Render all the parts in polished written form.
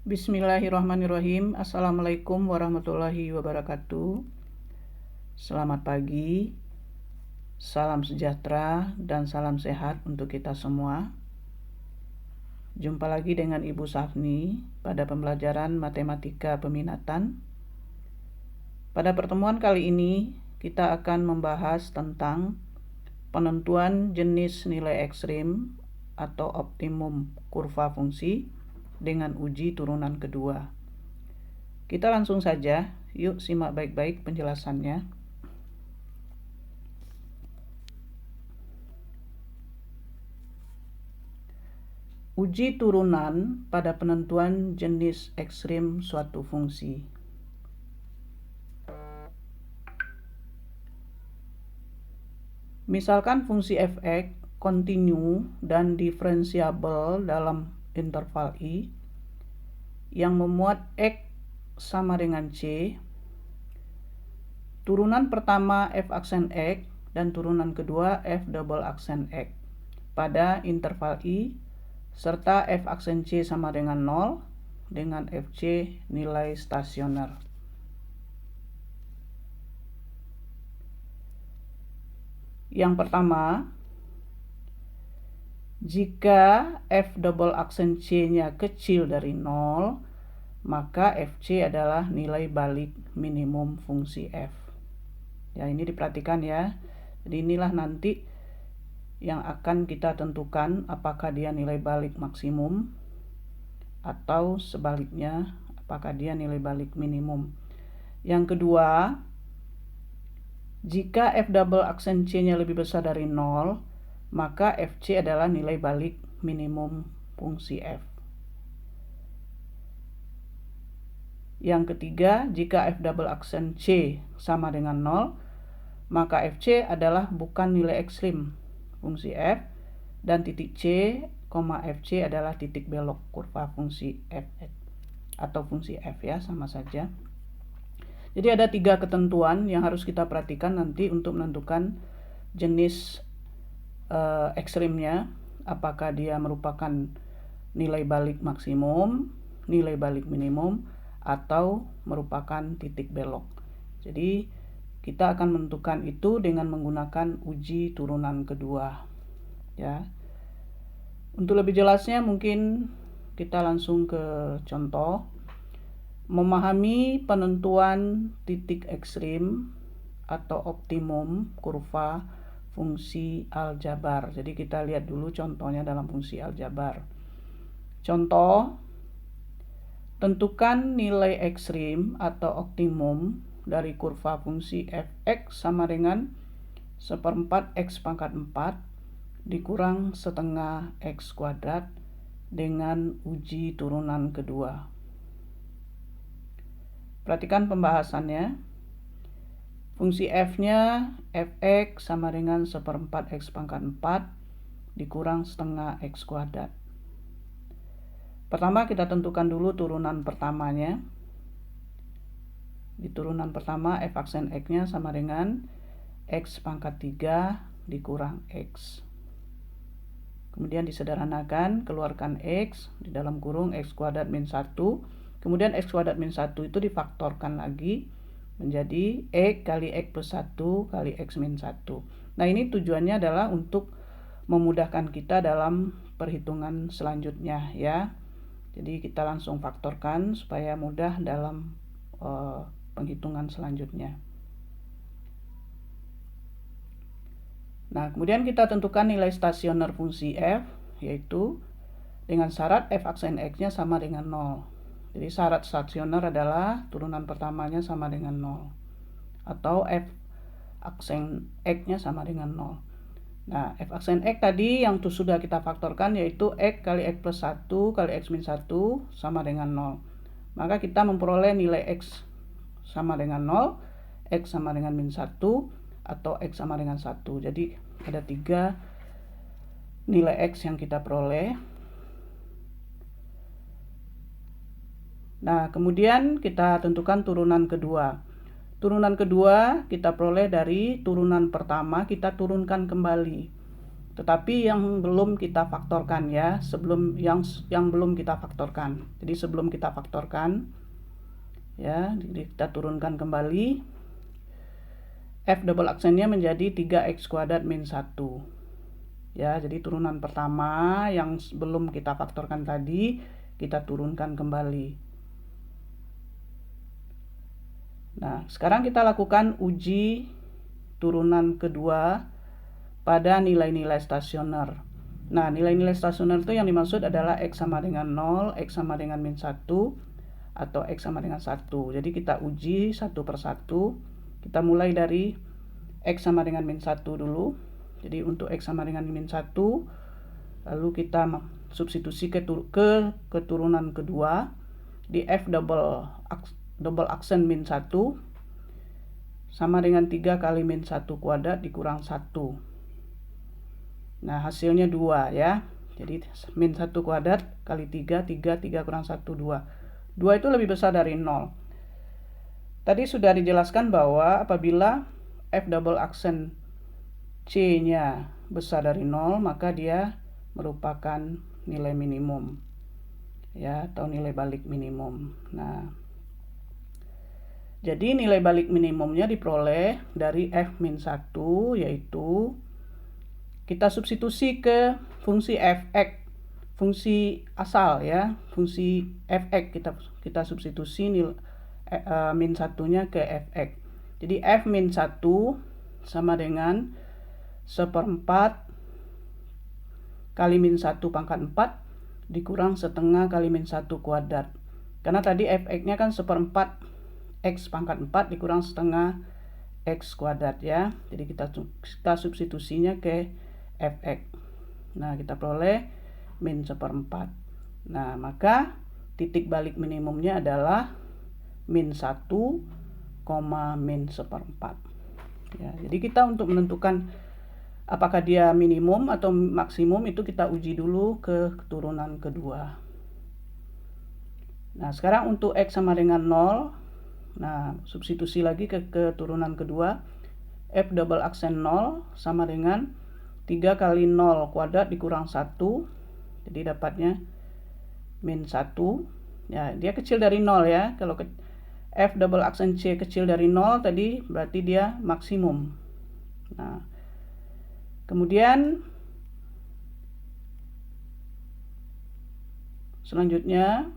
Bismillahirrahmanirrahim. Assalamualaikum warahmatullahi wabarakatuh. Selamat pagi, salam sejahtera dan salam sehat untuk kita semua. Jumpa lagi dengan Ibu Safni pada pembelajaran matematika peminatan. Pada pertemuan kali ini kita akan membahas tentang penentuan jenis nilai ekstrim atau optimum kurva fungsi dengan uji turunan kedua. Kita langsung saja, yuk simak baik-baik penjelasannya. Uji turunan pada penentuan jenis ekstrim suatu fungsi. Misalkan fungsi f(x) kontinu dan diferensiabel dalam interval I yang memuat X sama dengan C, turunan pertama f aksen X dan turunan kedua f double aksen X pada interval I serta f aksen C sama dengan 0 dengan fc nilai stasioner. Yang pertama, jika f double aksen C-nya kecil dari 0, maka fc adalah nilai balik minimum fungsi f. Ya, ini diperhatikan ya. Jadi inilah nanti yang akan kita tentukan apakah dia nilai balik maksimum atau sebaliknya apakah dia nilai balik minimum. Yang kedua, jika f double aksen C-nya lebih besar dari 0, maka fc adalah nilai balik minimum fungsi f. Yang ketiga, jika f double aksen C sama dengan 0, maka fc adalah bukan nilai ekstrim fungsi f dan titik C, fc adalah titik belok kurva fungsi f atau fungsi f ya, sama saja. Jadi ada 3 ketentuan yang harus kita perhatikan nanti untuk menentukan jenis ekstrimnya, apakah dia merupakan nilai balik maksimum, nilai balik minimum, atau merupakan titik belok. Jadi kita akan menentukan itu dengan menggunakan uji turunan kedua ya. Untuk lebih jelasnya mungkin kita langsung ke contoh. Memahami penentuan titik ekstrim atau optimum kurva fungsi aljabar. Jadi kita lihat dulu contohnya dalam fungsi aljabar. Contoh, tentukan nilai ekstrim atau optimum dari kurva fungsi f(x) sama dengan 1/4 x pangkat 4 dikurang setengah x kuadrat dengan uji turunan kedua. Perhatikan pembahasannya. Fungsi f-nya f(x) sama dengan 1/4 x pangkat 4 dikurang setengah x kuadrat. Pertama kita tentukan dulu turunan pertamanya. Di turunan pertama f aksen x-nya sama dengan x pangkat 3 dikurang x. Kemudian disederhanakan, keluarkan x di dalam kurung x kuadrat min 1. Kemudian x kuadrat min 1 itu difaktorkan lagi menjadi x kali x plus 1 kali x min 1. Nah, ini tujuannya adalah untuk memudahkan kita dalam perhitungan selanjutnya ya. Jadi kita langsung faktorkan supaya mudah dalam penghitungan selanjutnya. Nah, kemudian kita tentukan nilai stasioner fungsi f, yaitu dengan syarat f aksen x-nya sama dengan 0. Jadi syarat stasioner adalah turunan pertamanya sama dengan 0. Atau f aksen x-nya sama dengan 0. Nah, f aksen x tadi yang sudah kita faktorkan yaitu x kali x plus 1 kali x min 1 sama dengan 0. Maka kita memperoleh nilai x sama dengan 0, x sama dengan min 1, atau x sama dengan 1. Jadi ada 3 nilai x yang kita peroleh. Nah, kemudian kita tentukan turunan kedua. Turunan kedua kita peroleh dari turunan pertama, kita turunkan kembali. Tetapi yang belum kita faktorkan ya, sebelum yang belum kita faktorkan. Jadi sebelum kita faktorkan ya, kita turunkan kembali. F double aksennya menjadi 3x kuadrat min 1. Ya, jadi turunan pertama yang belum kita faktorkan tadi, kita turunkan kembali. Nah, sekarang kita lakukan uji turunan kedua pada nilai-nilai stasioner. Nah, nilai-nilai stasioner itu yang dimaksud adalah X sama dengan 0, X sama dengan min 1, atau X sama dengan 1. Jadi kita uji satu per satu. Kita mulai dari X sama dengan min 1 dulu. Jadi untuk X sama dengan min 1, lalu kita substitusi ke keturunan kedua di F double aksen min 1 sama dengan 3 kali min 1 kuadrat dikurang 1. Nah, hasilnya 2 ya. Jadi min 1 kuadrat kali 3 kurang 1, 2. 2 itu lebih besar dari 0. Tadi sudah dijelaskan bahwa apabila F double aksen C-nya besar dari 0, maka dia merupakan nilai minimum. Ya, atau nilai balik minimum. Nah, jadi nilai balik minimumnya diperoleh dari F-1, yaitu kita substitusi ke fungsi fx, fungsi asal ya, fungsi fx kita substitusi min 1-nya ke fx. Jadi f min 1 sama dengan 1/4 kali min 1 pangkat 4 dikurang setengah kali min 1 kuadrat. Karena tadi fx-nya kan 1/4 x pangkat 4 dikurang setengah x kuadrat ya. Jadi kita substitusinya ke fx. Nah, kita peroleh min 1/4. Nah, maka titik balik minimumnya adalah min 1, min 1/4. Ya, jadi kita untuk menentukan apakah dia minimum atau maksimum itu kita uji dulu ke keturunan kedua. Nah, sekarang untuk X sama dengan 0. Nah, substitusi lagi ke keturunan kedua. F double aksen 0 sama dengan 3 kali 0 kuadrat dikurang 1. Jadi dapatnya min 1. Ya, dia kecil dari 0 ya. Kalau F double aksen C kecil dari 0 tadi berarti dia maksimum. Nah, kemudian selanjutnya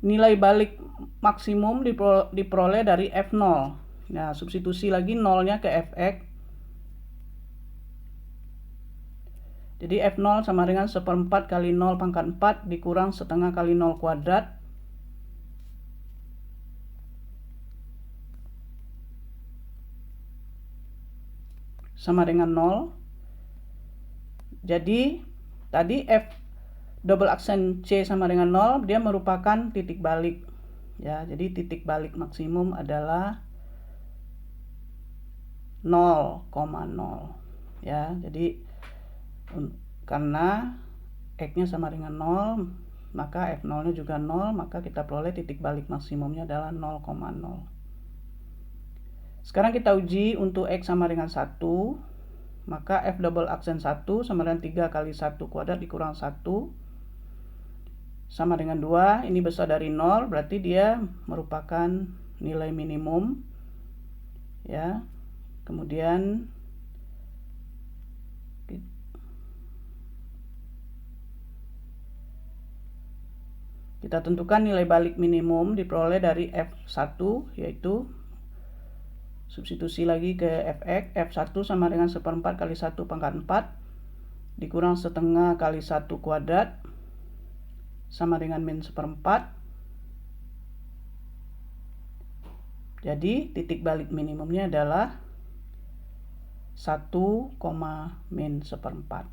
nilai balik maksimum diperoleh dari F0. Nah, substitusi lagi 0-nya ke fx. Jadi F0 sama dengan 1/4 kali 0 pangkat 4 dikurang setengah kali 0 kuadrat. Sama dengan 0. Jadi tadi F double aksen C sama dengan 0, dia merupakan titik balik. Ya, jadi titik balik maksimum adalah 0,0. Ya, jadi karena X-nya sama dengan 0, maka F0-nya juga 0, maka kita peroleh titik balik maksimumnya adalah 0,0. Sekarang kita uji untuk X sama dengan 1, maka F double aksen 1 sama dengan 3 kali 1 kuadrat dikurang 1 sama dengan 2. Ini besar dari 0, berarti dia merupakan nilai minimum. Ya, kemudian kita tentukan nilai balik minimum diperoleh dari F1, yaitu substitusi lagi ke fx. F1 sama dengan 1/4 kali 1 pangkat 4 dikurang setengah kali 1 kuadrat sama dengan min 1/4. Jadi titik balik minimumnya adalah 1, min 1/4.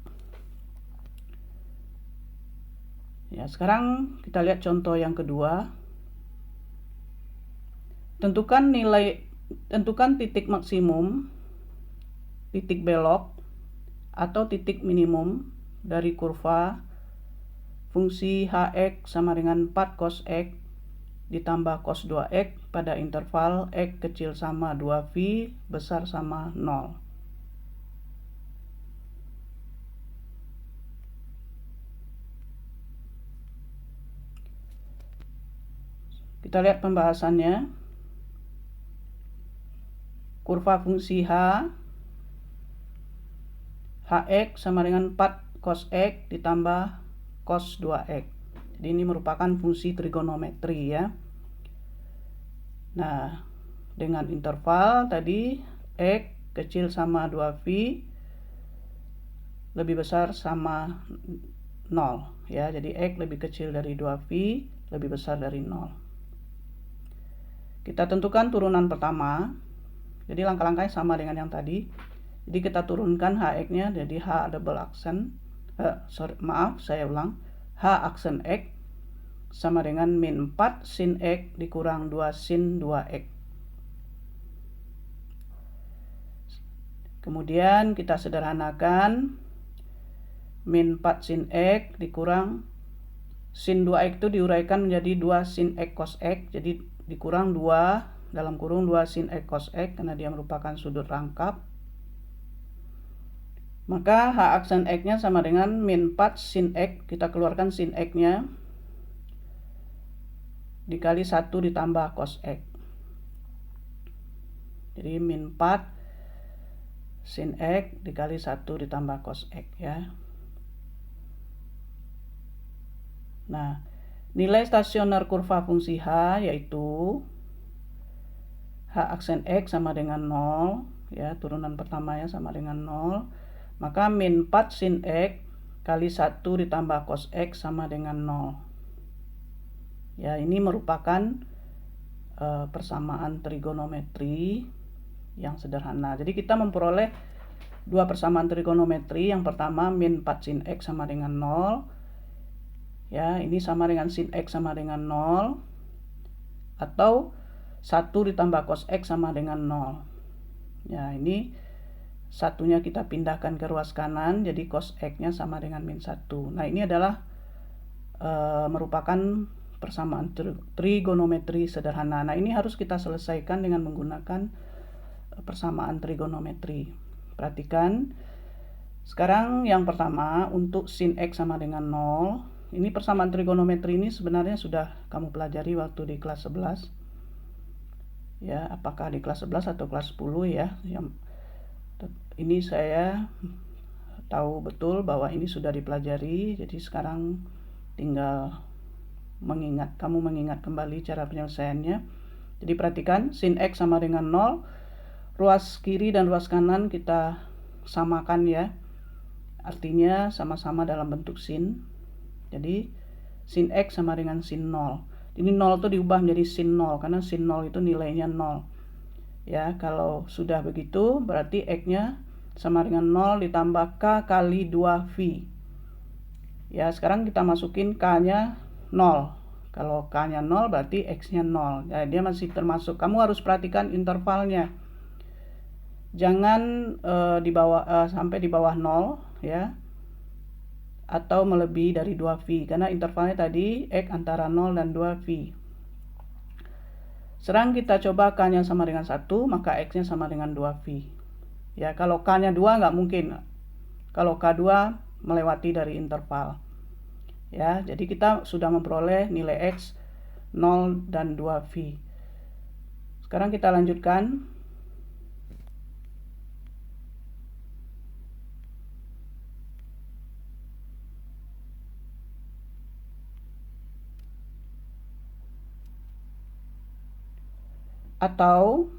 Ya, sekarang kita lihat contoh yang kedua. Tentukan titik maksimum, titik belok, atau titik minimum dari kurva fungsi hx sama dengan 4 cos x ditambah cos 2x pada interval x kecil sama 2v besar sama 0. Kita lihat pembahasannya. Kurva fungsi Hx sama dengan 4 cos X ditambah cos 2X. Jadi ini merupakan fungsi trigonometri ya. Nah, dengan interval tadi X kecil sama 2V lebih besar sama 0 ya. Jadi X lebih kecil dari 2V lebih besar dari 0. Kita tentukan turunan pertama. Jadi langkah-langkahnya sama dengan yang tadi. Jadi kita turunkan Hx-nya jadi H double aksen. H aksen X sama dengan min 4 sin X dikurang 2 sin 2X. Kemudian kita sederhanakan. Min 4 sin X dikurang sin 2X itu diuraikan menjadi 2 sin X cos X. Jadi dikurang 2 dalam kurung 2 sin X cos X karena dia merupakan sudut rangkap. Maka H aksen X-nya sama dengan min 4 sin X. Kita keluarkan sin X-nya dikali 1 ditambah cos X. Jadi min 4 sin X dikali 1 ditambah cos X ya. Nah, nilai stasioner kurva fungsi H yaitu H aksen X sama dengan 0 ya, turunan pertamanya sama dengan 0. Maka min 4 sin X kali 1 ditambah cos X sama dengan 0. Ya, ini merupakan persamaan trigonometri yang sederhana. Jadi kita memperoleh dua persamaan trigonometri. Yang pertama min 4 sin X sama dengan 0. Ya, ini sama dengan sin X sama dengan 0. Atau 1 ditambah cos X sama dengan 0. Ya, ini satunya kita pindahkan ke ruas kanan, jadi cos X-nya sama dengan min 1. Nah, ini adalah merupakan persamaan trigonometri sederhana. Nah, ini harus kita selesaikan dengan menggunakan persamaan trigonometri. Perhatikan. Sekarang yang pertama untuk sin X sama dengan 0. Ini persamaan trigonometri ini sebenarnya sudah kamu pelajari waktu di kelas 11. Ya, apakah di kelas 11 atau kelas 10 ya. Ini saya tahu betul bahwa ini sudah dipelajari. Jadi sekarang tinggal kamu mengingat kembali cara penyelesaiannya. Jadi perhatikan, sin X sama dengan 0. Ruas kiri dan ruas kanan kita samakan ya. Artinya sama-sama dalam bentuk sin. Jadi sin X sama dengan sin 0. Ini 0 itu diubah menjadi sin 0 karena sin 0 itu nilainya 0. Ya, kalau sudah begitu berarti X-nya sama dengan 0 ditambah K kali 2V. Ya, sekarang kita masukin K-nya 0. Kalau K-nya 0 berarti X-nya 0. Ya, dia masih termasuk. Kamu harus perhatikan intervalnya. Jangan sampai di bawah 0 ya. Atau melebihi dari 2V karena intervalnya tadi X antara 0 dan 2V. Sekarang kita coba K-nya sama dengan 1, maka X-nya sama dengan 2V. Ya, kalau K-nya 2 nggak mungkin. Kalau K2 melewati dari interval. Ya, jadi kita sudah memperoleh nilai X 0 dan 2V. Sekarang kita lanjutkan. Atau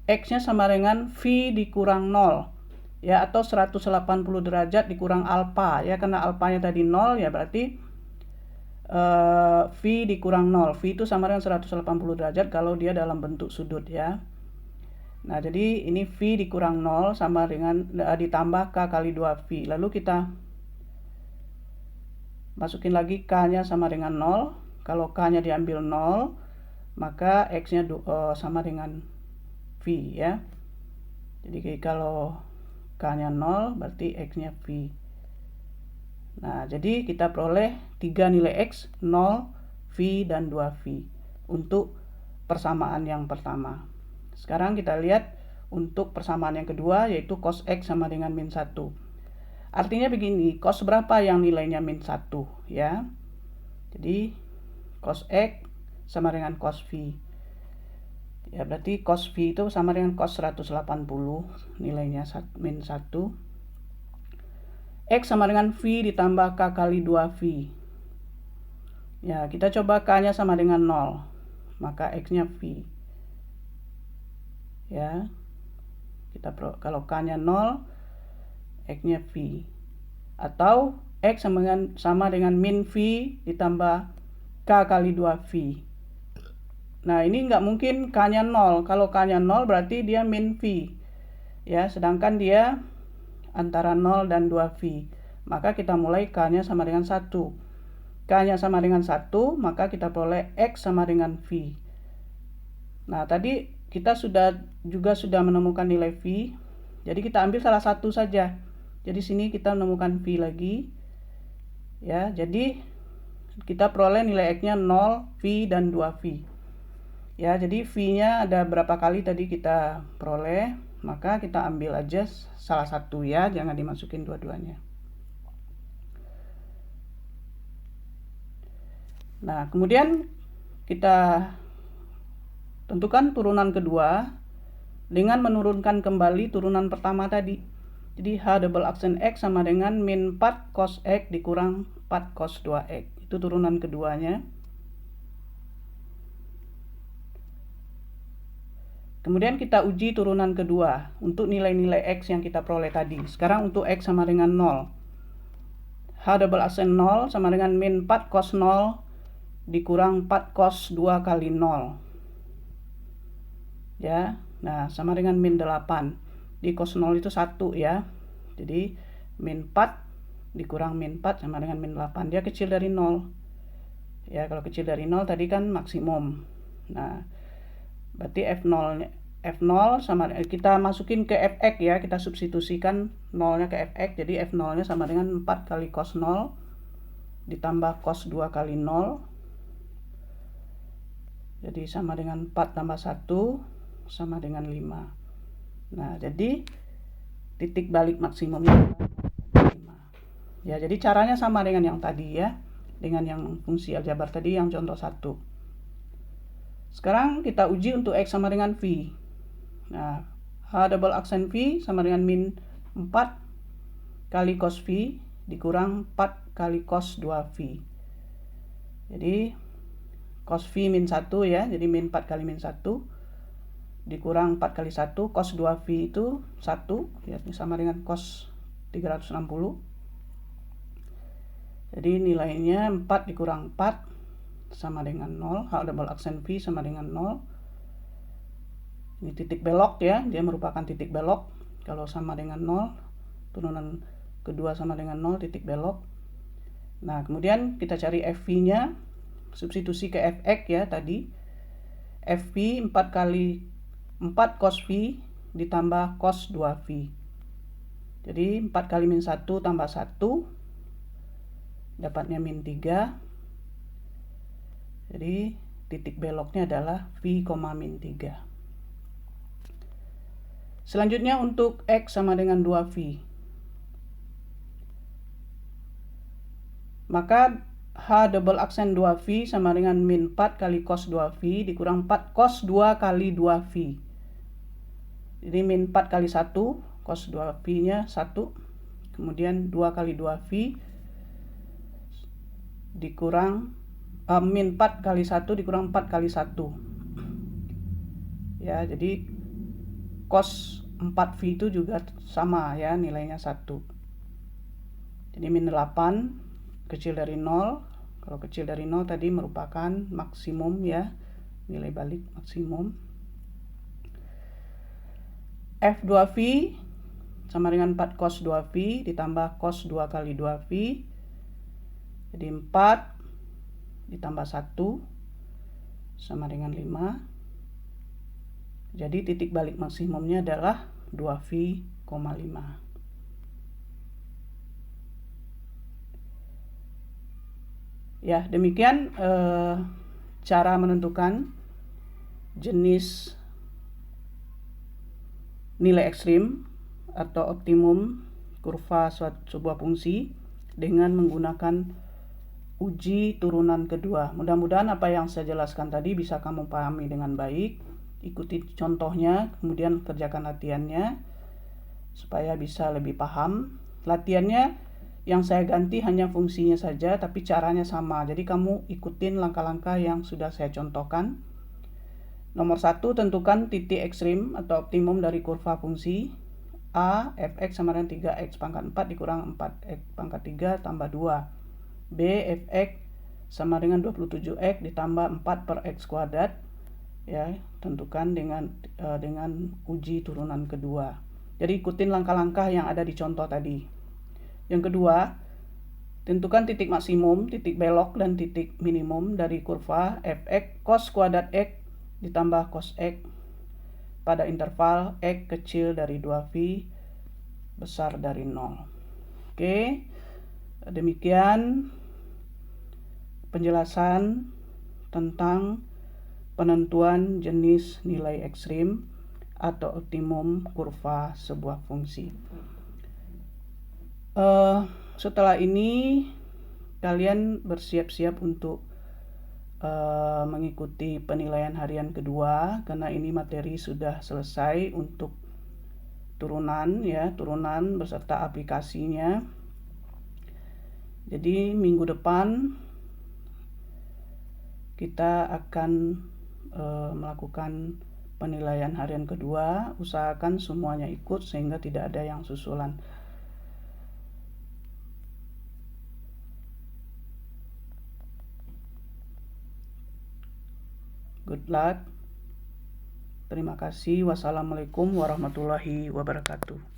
X-nya sama dengan V dikurang 0 ya, atau 180 derajat dikurang alfa ya, karena alfanya tadi 0 ya, berarti V dikurang 0. V itu sama dengan 180 derajat kalau dia dalam bentuk sudut ya. Nah, jadi ini V dikurang 0 sama dengan ditambah K kali 2V. Lalu kita masukin lagi K-nya sama dengan 0. Kalau K-nya diambil 0, maka X-nya sama dengan V ya. Jadi kalau K-nya 0 berarti X-nya V. Nah, jadi kita peroleh 3 nilai X, 0, V, dan 2V untuk persamaan yang pertama. Sekarang kita lihat untuk persamaan yang kedua, yaitu cos X sama dengan min 1. Artinya begini, cos berapa yang nilainya min 1 ya. Jadi cos X sama dengan cos V. Ya, berarti cos V itu sama dengan cos 180, nilainya min 1. X sama dengan V ditambah K kali 2V. Ya, kita coba K-nya sama dengan 0, maka X-nya V. Ya, kalau K-nya 0, X-nya V. Atau X sama dengan min V ditambah K kali 2V. Nah, ini nggak mungkin K-nya 0. Kalau K-nya 0 berarti dia min V. Ya, sedangkan dia antara 0 dan 2V. Maka kita mulai K-nya sama dengan 1. K-nya sama dengan 1, maka kita peroleh X sama dengan V. Nah, tadi kita sudah menemukan nilai V. Jadi kita ambil salah satu saja. Jadi sini kita menemukan V lagi. Ya, jadi kita peroleh nilai X-nya 0, V, dan 2V. Ya, jadi V-nya ada berapa kali tadi kita peroleh, maka kita ambil aja salah satu ya, jangan dimasukin dua-duanya. Nah, kemudian kita tentukan turunan kedua dengan menurunkan kembali turunan pertama tadi. Jadi H double aksen X sama dengan min 4 cos X dikurang 4 cos 2X. Itu turunan keduanya. Kemudian kita uji turunan kedua untuk nilai-nilai X yang kita peroleh tadi. Sekarang untuk X sama dengan 0. H double aksen 0 sama dengan min 4 cos 0 dikurang 4 cos 2 kali 0. Ya, nah sama dengan min 8. Di cos 0 itu 1 ya. Jadi min 4 dikurang min 4 sama dengan min 8. Dia kecil dari 0. Ya, kalau kecil dari 0 tadi kan maksimum. Nah, berarti F0 sama, kita masukin ke Fx ya, kita substitusikan 0-nya ke Fx, jadi F0-nya sama dengan 4 kali cos 0 ditambah cos 2 kali 0. Jadi sama dengan 4 tambah 1 sama dengan 5. Nah, jadi titik balik maksimumnya 5. Ya, jadi caranya sama dengan yang tadi ya, dengan yang fungsi aljabar tadi yang contoh 1. Sekarang kita uji untuk X sama dengan V. Nah, H double aksen V sama dengan min 4 kali cos V dikurang 4 kali cos 2V. Jadi cos V min 1 ya, jadi min 4 kali min 1 dikurang 4 kali 1, cos 2V itu 1, ya, sama dengan cos 360. Jadi nilainya 4 dikurang 4 sama dengan 0, H double aksen V sama dengan 0. Ini titik belok ya, dia merupakan titik belok. Kalau sama dengan 0, turunan kedua sama dengan 0, titik belok. Nah, kemudian kita cari FV-nya, substitusi ke Fx ya tadi. FV 4 kali 4 cos V ditambah cos 2V. Jadi 4 kali min 1 tambah 1, dapatnya min 3. Jadi titik beloknya adalah V, min 3. Selanjutnya untuk X sama dengan 2V. Maka H double aksen 2V sama dengan min 4 kali cos 2V dikurang 4 cos 2 kali 2V. Jadi min 4 kali 1, cos 2V-nya 1. Kemudian 2 kali 2V dikurang min 4 kali 1 dikurang 4 kali 1. Ya, jadi cos 4V itu juga sama ya, nilainya 1. Jadi min 8 kecil dari 0. Kalau kecil dari 0 tadi merupakan maksimum ya, nilai balik maksimum. F2V sama dengan 4 cos 2V ditambah cos 2 kali 2V. Jadi 4 ditambah 1 sama dengan 5. Jadi titik balik maksimumnya adalah 2V, 5. Ya, demikian cara menentukan jenis nilai ekstrim atau optimum kurva sebuah fungsi dengan menggunakan uji turunan kedua. Mudah-mudahan apa yang saya jelaskan tadi bisa kamu pahami dengan baik. Ikuti contohnya, kemudian kerjakan latihannya supaya bisa lebih paham. Latihannya yang saya ganti hanya fungsinya saja, tapi caranya sama. Jadi kamu ikutin langkah-langkah yang sudah saya contohkan. Nomor 1, tentukan titik ekstrim atau optimum dari kurva fungsi. A, fx sama dengan 3x pangkat 4 dikurang 4x pangkat 3 tambah 2. B, fx sama dengan 27x ditambah 4 per x kuadrat. Ya, tentukan dengan uji turunan kedua. Jadi ikutin langkah-langkah yang ada di contoh tadi. Yang kedua, tentukan titik maksimum, titik belok, dan titik minimum dari kurva fx cos kuadrat x ditambah cos x pada interval x kecil dari 2V besar dari 0. Oke, demikian penjelasan tentang penentuan jenis nilai ekstrim atau optimum kurva sebuah fungsi. Setelah ini kalian bersiap-siap untuk mengikuti penilaian harian kedua, karena ini materi sudah selesai untuk turunan beserta aplikasinya. Jadi minggu depan kita akan melakukan penilaian harian kedua. Usahakan semuanya ikut sehingga tidak ada yang susulan. Good luck. Terima kasih. Wassalamualaikum warahmatullahi wabarakatuh.